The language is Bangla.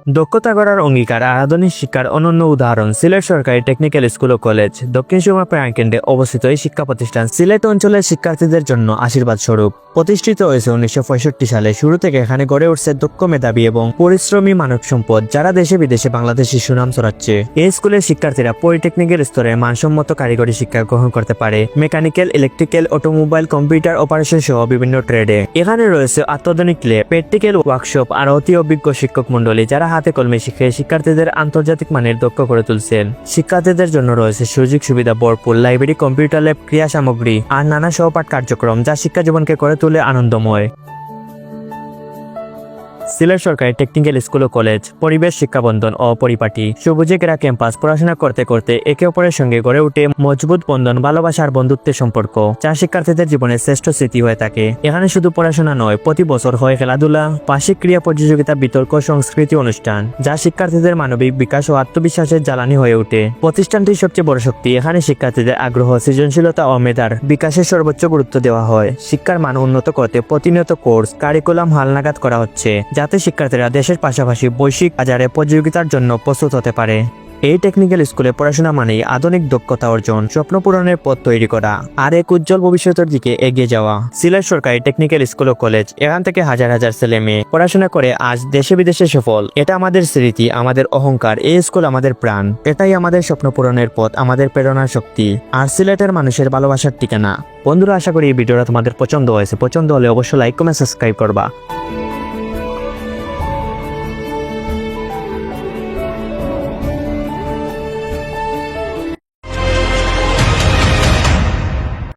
দক্ষতা গড়ার অঙ্গীকার আর আধুনিক শিক্ষার অনন্য উদাহরণ সিলেট সরকারি টেকনিক্যাল স্কুল ও কলেজ। দক্ষিণ সুরমা প্রাণকেন্দ্রে অবস্থিত এই শিক্ষা প্রতিষ্ঠান সিলেট অঞ্চলের শিক্ষার্থীদের জন্য আশীর্বাদ স্বরূপ। প্রতিষ্ঠিত হয়েছে 1965 সালে। শুরু থেকে এখানে গড়ে উঠছে দক্ষ মেধাবী এবং পরিশ্রমী মানব সম্পদ, যারা দেশে বিদেশে বাংলাদেশের সুনাম ছড়াচ্ছে। এই স্কুলের শিক্ষার্থীরা পলিটেকনিকের স্তরে মানসম্মত কারিগরি শিক্ষা গ্রহণ করতে পারে, mechanical, electrical, automobile, computer operation সহ বিভিন্ন ট্রেডে। এখানে রয়েছে অত্যাধুনিক ল্যাব, প্র্যাকটিক্যাল ওয়ার্কশপ আর অতি অভিজ্ঞ শিক্ষক মন্ডলী, যারা হাতে কলমে শিখে শিক্ষার্থীদের আন্তর্জাতিক মানের দক্ষ করে তুলছেন। শিক্ষার্থীদের জন্য রয়েছে সুযোগ সুবিধা ভরপুর লাইব্রেরি, কম্পিউটার ল্যাব, ক্রিয়া সামগ্রী আর নানা সহপাঠ কার্যক্রম, যা শিক্ষা জীবনকে করে তুলে আনন্দময়। সিলেট সরকারি টেকনিক্যাল স্কুল ও কলেজ পরিবেশ, শিক্ষাবন্ধন ও পরিপাটি। সবুজে ঘেরা ক্যাম্পাস, পড়াশোনা করতে করতে একে অপরের সঙ্গে গড়ে উঠে মজবুত বন্ধন, ভালোবাসা আর বন্ধুত্বের সম্পর্ক, যা শিক্ষার্থীদের জীবনের শ্রেষ্ঠ স্মৃতি হয়ে থাকে। এখানে শুধু পড়াশোনা নয়, প্রতি বছর হয় খেলাধুলা, বার্ষিক ক্রীড়া প্রতিযোগিতা, বিতর্ক, সংস্কৃতি অনুষ্ঠান, যা শিক্ষার্থীদের মানবিক বিকাশ ও আত্মবিশ্বাসের জ্বালানি হয়ে ওঠে। প্রতিষ্ঠানটির সবচেয়ে বড় শক্তি, এখানে শিক্ষার্থীদের আগ্রহ, সৃজনশীলতা ও মেধার বিকাশের সর্বোচ্চ গুরুত্ব দেওয়া হয়। শিক্ষার মান উন্নত করতে প্রতিনিয়ত কোর্স, কারিকুলাম হালনাগাদ করা হচ্ছে, যাতে শিক্ষার্থীরা দেশের পাশাপাশি বৈশ্বিক বাজারে প্রতিযোগিতার জন্য প্রস্তুত হতে পারে। এই টেকনিক্যাল স্কুলে পড়াশোনা মানেই আধুনিক দক্ষতা অর্জন, স্বপ্ন পূরণের পথ তৈরি করা আর এক উজ্জ্বল ভবিষ্যতের দিকে এগিয়ে যাওয়া। সিলেট সরকারি টেকনিক্যাল স্কুল ও কলেজ, এখান থেকে হাজার হাজার ছেলে মেয়ে পড়াশোনা করে আজ দেশে বিদেশে সফল। এটা আমাদের স্মৃতি, আমাদের অহংকার। এই স্কুল আমাদের প্রাণ, এটাই আমাদের স্বপ্ন পূরণের পথ, আমাদের প্রেরণার শক্তি আর সিলেটের মানুষের ভালোবাসার ঠিকানা। বন্ধুরা, আশা করি এই ভিডিওটা তোমাদের পছন্দ হয়েছে। পছন্দ হলে অবশ্যই লাইক, কমেন্ট, সাবস্ক্রাইব করবা।